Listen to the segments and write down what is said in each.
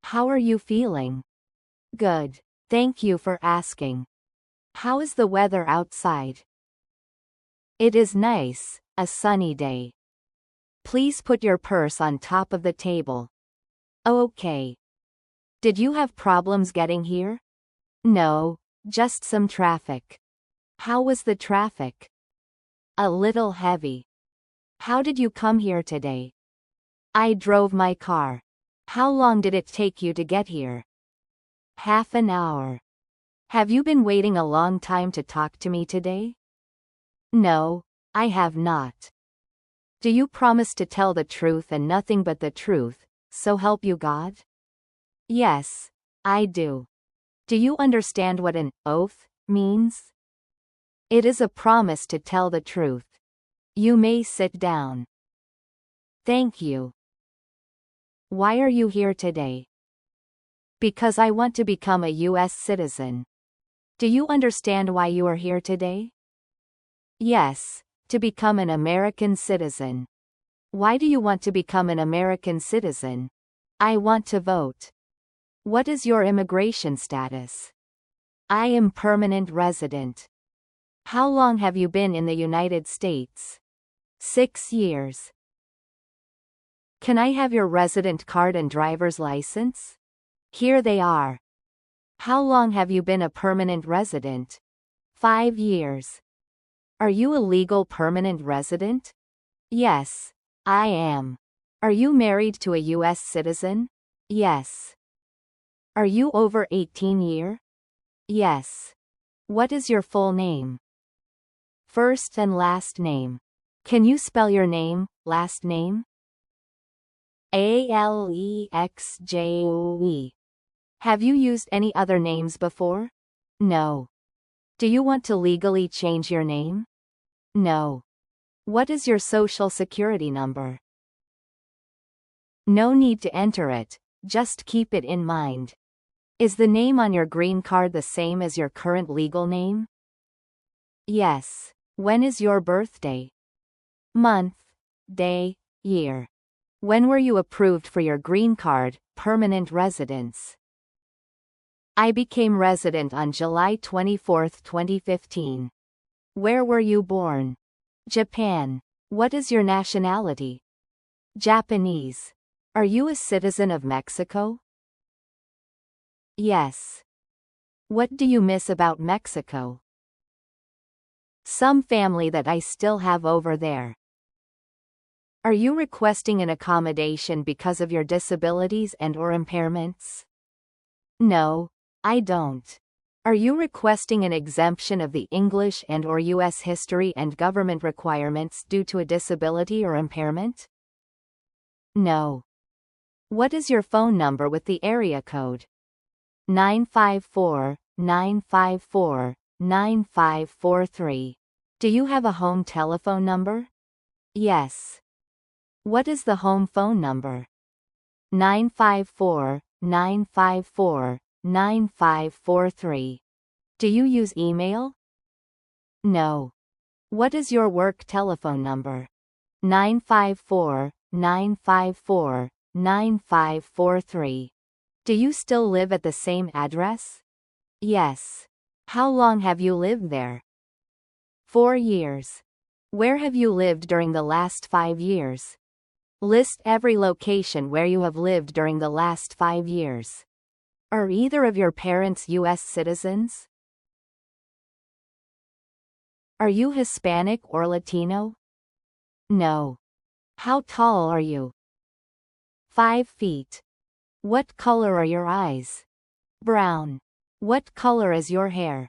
How are you feeling? Good. Thank you for asking. How is the weather outside? It is nice, a sunny day. Please put your purse on top of the table. Okay. Did you have problems getting here? No, just some traffic. How was the traffic? A little heavy. How did you come here today? I drove my car. How long did it take you to get here? Half an hour. Have you been waiting a long time to talk to me today? No, I have not. Do you promise to tell the truth and nothing but the truth, so help you God? Yes, I do. Do you understand what an oath means? It is a promise to tell the truth. You may sit down. Thank you. Why are you here today? Because I want to become a U.S. citizen. Do you understand why you are here today? Yes, to become an American citizen. Why do you want to become an American citizen? I want to vote. What is your immigration status? I am permanent resident. How long have you been in the United States? 6 years. Can I have your resident card and driver's license? Here they are. How long have you been a permanent resident? 5 years. Are you a legal permanent resident? Yes, I am. Are you married to a U.S. citizen? Yes. Are you over 18 years? Yes. What is your full name? First and last name. Can you spell your name, last name? Alexjoe. Have you used any other names before? No. Do you want to legally change your name? No. What is your social security number? No need to enter it, just keep it in mind. Is the name on your green card the same as your current legal name? Yes. When is your birthday? Month, day, year. When were you approved for your green card, permanent residence? I became resident on July 24, 2015. Where were you born? Japan. What is your nationality? Japanese. Are you a citizen of Mexico? Yes. What do you miss about Mexico? Some family that I still have over there. Are you requesting an accommodation because of your disabilities and/or impairments? No, I don't. Are you requesting an exemption of the English and/or U.S. history and government requirements due to a disability or impairment? No. What is your phone number with the area code? 954-954-9543. Do you have a home telephone number? Yes. What is the home phone number? 954-954-9543. Do you use email? No. What is your work telephone number? 954-954-9543. Do you still live at the same address? Yes. How long have you lived there? 4 years. Where have you lived during the last 5 years? List every location where you have lived during the last 5 years. Are either of your parents U.S. citizens? Are you Hispanic or Latino? No. How tall are you? 5 feet. What color are your eyes? Brown. What color is your hair?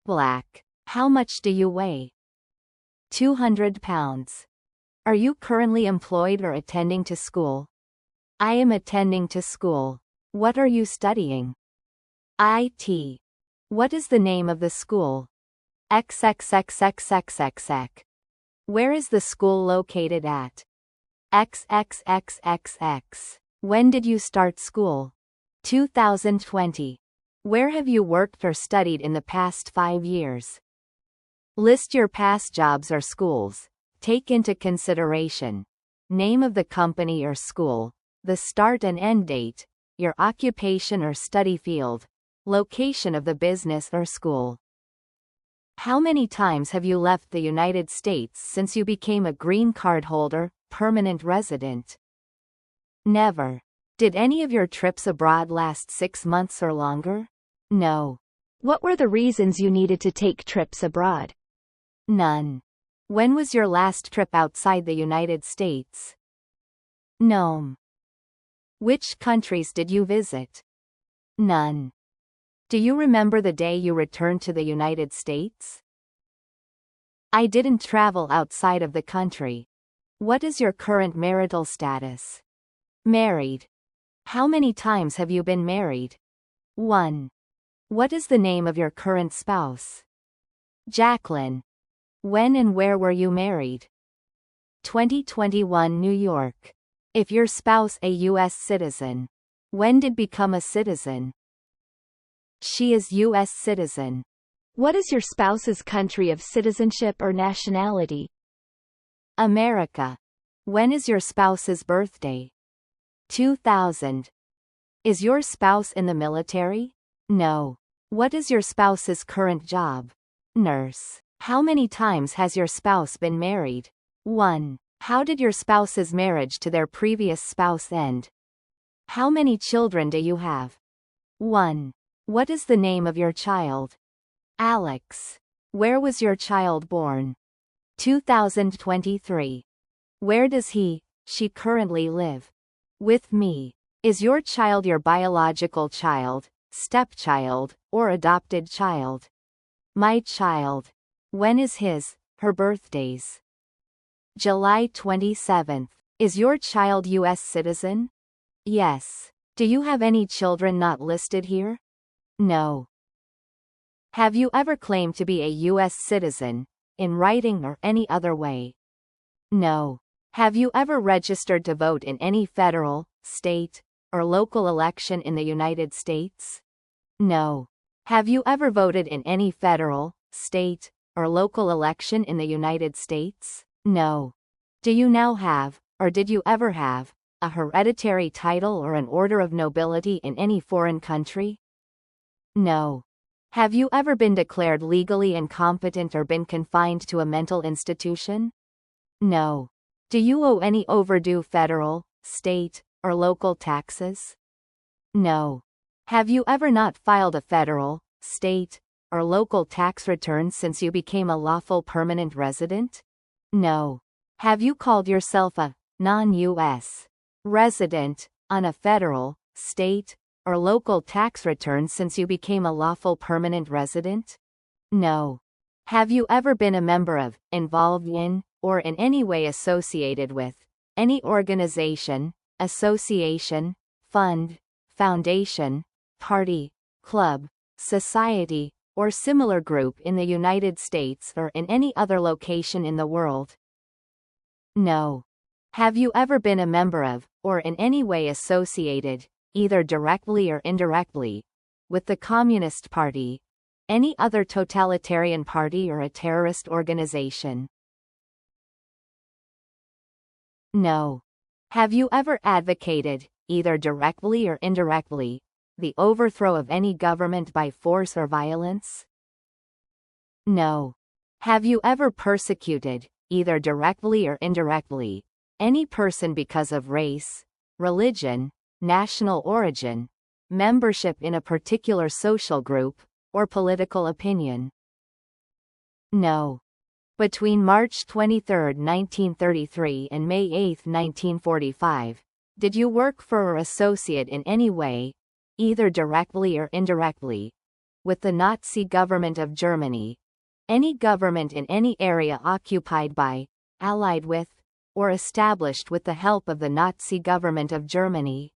Black. How much do you weigh? 200 pounds. Are you currently employed or attending to school? I am attending to school. What are you studying? IT. What is the name of the school? XXXXXXX. Where is the school located at? XXXXX. When did you start school? 2020. Where have you worked or studied in the past 5 years? List your past jobs or schools. Take into consideration name of the company or school, the start and end date, your occupation or study field, location of the business or school. How many times have you left the United States since you became a green card holder, permanent resident? Never. Did any of your trips abroad last 6 months or longer? No. What were the reasons you needed to take trips abroad? None. When was your last trip outside the United States? No. Which countries did you visit? None. Do you remember the day you returned to the United States? I didn't travel outside of the country. What is your current marital status? Married. How many times have you been married? 1. What is the name of your current spouse? Jacqueline. When and where were you married? 2021 New York. If your spouse a U.S. citizen, when did become a citizen? She is U.S. citizen. What is your spouse's country of citizenship or nationality? America. When is your spouse's birthday? 2000. Is your spouse in the military? No. What is your spouse's current job? Nurse. How many times has your spouse been married? 1. How did your spouse's marriage to their previous spouse end? How many children do you have? 1. What is the name of your child? Alex. Where was your child born? 2023. Where does she currently live? With me. Is your child your biological child, stepchild, or adopted child? My child. When is her birthdays? July 27th. Is your child U.S. citizen? Yes. Do you have any children not listed here? No. Have you ever claimed to be a U.S. citizen, in writing or any other way? No. Have you ever registered to vote in any federal, state, or local election in the United States? No. Have you ever voted in any federal, state, or local election in the United States? No. Do you now have, or did you ever have, a hereditary title or an order of nobility in any foreign country? No. Have you ever been declared legally incompetent or been confined to a mental institution? No. Do you owe any overdue federal, state, or local taxes? No. Have you ever not filed a federal, state, or local tax return since you became a lawful permanent resident? No. Have you called yourself a non-U.S. resident on a federal, state, or local tax return since you became a lawful permanent resident? No. Have you ever been a member of, involved in, or in any way associated with, any organization, association, fund, foundation, party, club, society, or similar group in the United States or in any other location in the world? No. Have you ever been a member of, or in any way associated, either directly or indirectly, with the Communist Party, any other totalitarian party or a terrorist organization? No. Have you ever advocated, either directly or indirectly, the overthrow of any government by force or violence? No. Have you ever persecuted, either directly or indirectly, any person because of race, religion, national origin, membership in a particular social group, or political opinion? No. Between March 23, 1933 and May 8, 1945, did you work for or associate in any way, either directly or indirectly, with the Nazi government of Germany, any government in any area occupied by, allied with, or established with the help of the Nazi government of Germany?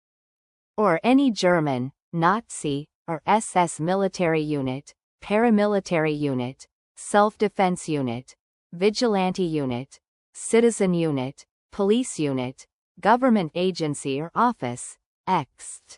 Or any German, Nazi, or SS military unit, paramilitary unit, self-defense unit, vigilante unit, citizen unit, police unit, government agency or office, ext.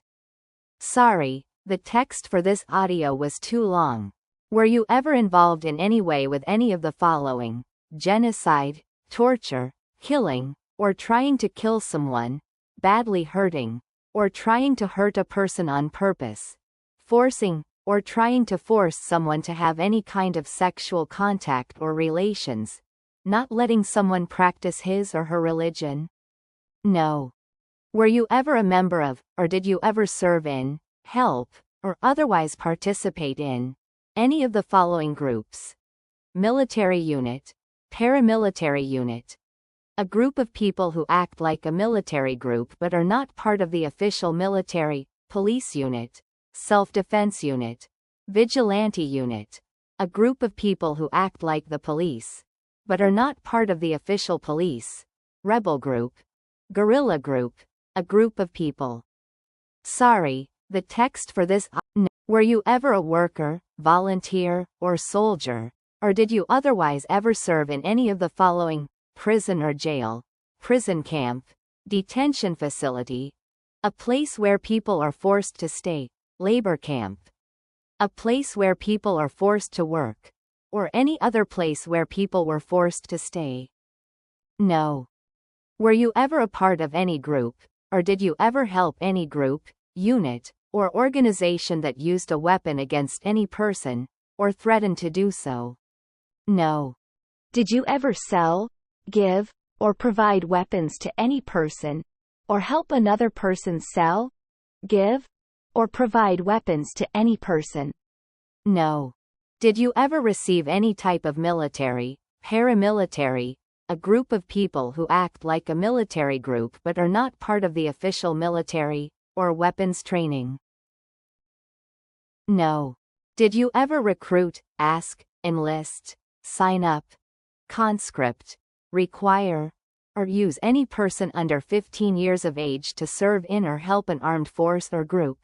Sorry, the text for this audio was too long. Were you ever involved in any way with any of the following: genocide, torture, killing, or trying to kill someone, badly hurting, or trying to hurt a person on purpose, forcing, or trying to force someone to have any kind of sexual contact or relations, not letting someone practice his or her religion? No. Were you ever a member of, or did you ever serve in, help, or otherwise participate in, any of the following groups? Military unit, paramilitary unit. A group of people who act like a military group but are not part of the official military, police unit, self-defense unit, vigilante unit. A group of people who act like the police, but are not part of the official police, rebel group, guerrilla group. A group of people. Sorry, the text for this. Were you ever a worker, volunteer, or soldier, or did you otherwise ever serve in any of the following: prison or jail, prison camp, detention facility, a place where people are forced to stay, labor camp, a place where people are forced to work, or any other place where people were forced to stay? No. Were you ever a part of any group, or did you ever help any group, unit, or organization that used a weapon against any person, or threatened to do so? No. Did you ever sell, give, or provide weapons to any person, or help another person sell, give, or provide weapons to any person? No. Did you ever receive any type of military, paramilitary, a group of people who act like a military group but are not part of the official military, or weapons training? No. Did you ever recruit, ask, enlist, sign up, conscript, require, or use any person under 15 years of age to serve in or help an armed force or group?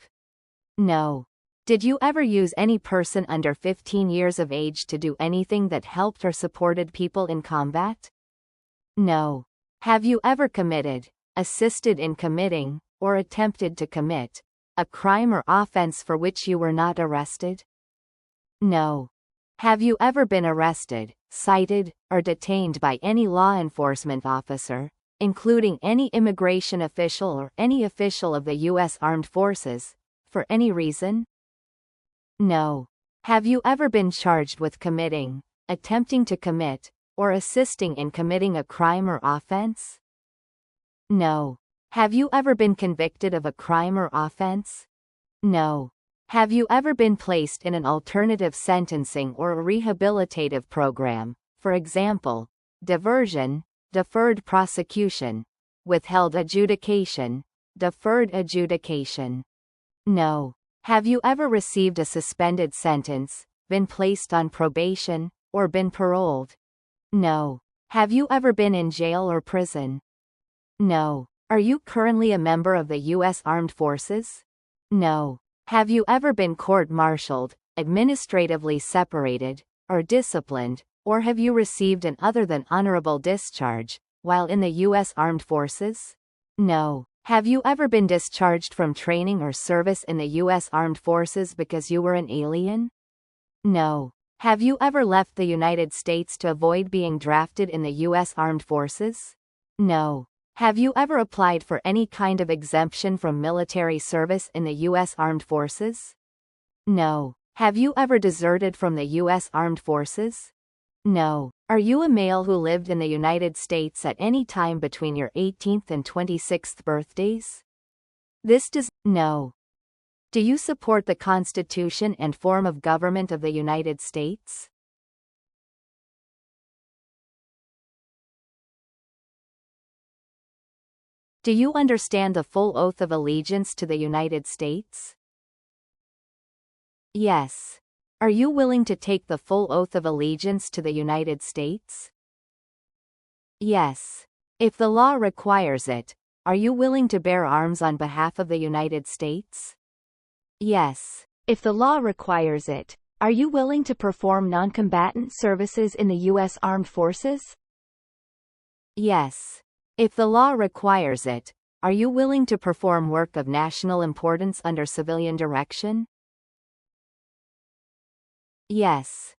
No. Did you ever use any person under 15 years of age to do anything that helped or supported people in combat? No. Have you ever committed, assisted in committing, or attempted to commit, a crime or offense for which you were not arrested? No. Have you ever been arrested, cited, or detained by any law enforcement officer, including any immigration official or any official of the U.S. Armed Forces, for any reason? No. Have you ever been charged with committing, attempting to commit, or assisting in committing a crime or offense? No. Have you ever been convicted of a crime or offense? No. Have you ever been placed in an alternative sentencing or a rehabilitative program, for example, diversion, deferred prosecution, withheld adjudication, deferred adjudication? No. Have you ever received a suspended sentence, been placed on probation, or been paroled? No. Have you ever been in jail or prison? No. Are you currently a member of the U.S. Armed Forces? No. Have you ever been court-martialed, administratively separated, or disciplined, or have you received an other than honorable discharge, while in the U.S. Armed Forces? No. Have you ever been discharged from training or service in the U.S. Armed Forces because you were an alien? No. Have you ever left the United States to avoid being drafted in the U.S. Armed Forces? No. Have you ever applied for any kind of exemption from military service in the U.S. Armed Forces? No. Have you ever deserted from the U.S. Armed Forces? No. Are you a male who lived in the United States at any time between your 18th and 26th birthdays? This does. No. Do you support the Constitution and form of government of the United States? Do you understand the full oath of allegiance to the United States? Yes. Are you willing to take the full oath of allegiance to the United States? Yes. If the law requires it, are you willing to bear arms on behalf of the United States? Yes. If the law requires it, are you willing to perform non-combatant services in the U.S. Armed Forces? Yes. If the law requires it, are you willing to perform work of national importance under civilian direction? Yes.